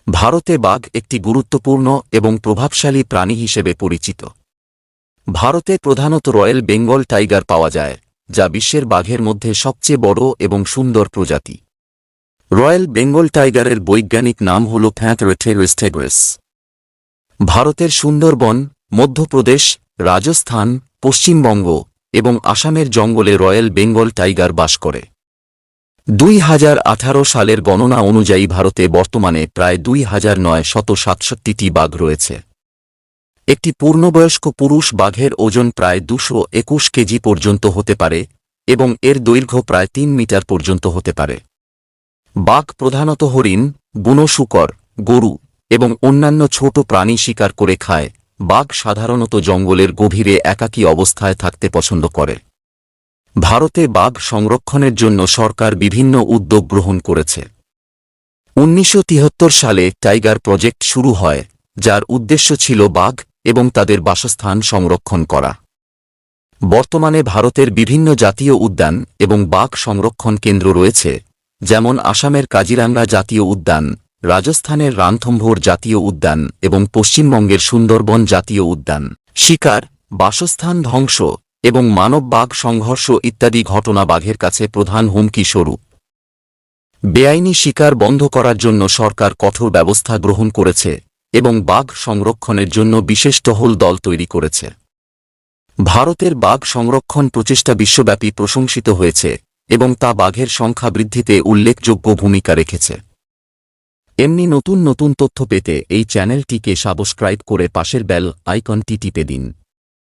ভারতে বাঘ একটি গুরুত্বপূর্ণ এবং প্রভাবশালী প্রাণী হিসেবে পরিচিত। ভারতে প্রধানত রয়্যাল বেঙ্গল টাইগার পাওয়া যায়, যা বিশ্বের বাঘের মধ্যে সবচেয়ে বড় এবং সুন্দর প্রজাতি। রয়্যাল বেঙ্গল টাইগারের বৈজ্ঞানিক নাম হল প্যান্থেরেটেরিস টেগরিস। ভারতের সুন্দরবন, মধ্যপ্রদেশ, রাজস্থান, পশ্চিমবঙ্গ এবং আসামের জঙ্গলে রয়্যাল বেঙ্গল টাইগার বাস করে। 2018 সালের গণনা অনুযায়ী ভারতে বর্তমানে প্রায় 2967টি বাঘ রয়েছে। একটি পূর্ণবয়স্ক পুরুষ বাঘের ওজন প্রায় 221 কেজি পর্যন্ত হতে পারে এবং এর দৈর্ঘ্য প্রায় 3 মিটার পর্যন্ত হতে পারে। বাঘ প্রধানত হরিণ, বুনো শূকর, গরু এবং অন্যান্য ছোট প্রাণী শিকার করে খায়। বাঘ সাধারণত জঙ্গলের গভীরে একাকী অবস্থায় থাকতে পছন্দ করে। ভারতে বাঘ সংরক্ষণের জন্য সরকার বিভিন্ন উদ্যোগ গ্রহণ করেছে। 1973 সালে টাইগার প্রজেক্ট শুরু হয়, যার উদ্দেশ্য ছিল বাঘ এবং তাদের বাসস্থান সংরক্ষণ করা। বর্তমানে ভারতের বিভিন্ন জাতীয় উদ্যান এবং বাঘ সংরক্ষণ কেন্দ্র রয়েছে, যেমন আসামের কাজিরাঙ্গা জাতীয় উদ্যান, রাজস্থানের রানথম্ভোর জাতীয় উদ্যান এবং পশ্চিমবঙ্গের সুন্দরবন জাতীয় উদ্যান। শিকার, বাসস্থান ধ্বংস এবং মানব বাঘ সংঘর্ষ ইত্যাদি ঘটনা বাঘের কাছে প্রধান হুমকি স্বরূপ। বেআইনি শিকার বন্ধ করার জন্য সরকার কঠোর ব্যবস্থা গ্রহণ করেছে এবং বাঘ সংরক্ষণের জন্য বিশেষ টহল দল তৈরি করেছে। ভারতের বাঘ সংরক্ষণ প্রচেষ্টা বিশ্বব্যাপী প্রশংসিত হয়েছে এবং তা বাঘের সংখ্যা বৃদ্ধিতে উল্লেখযোগ্য ভূমিকা রেখেছে। এমনি নতুন নতুন তথ্য পেতে এই চ্যানেলটিকে সাবস্ক্রাইব করে পাশের বেল আইকনটি টিপে দিন।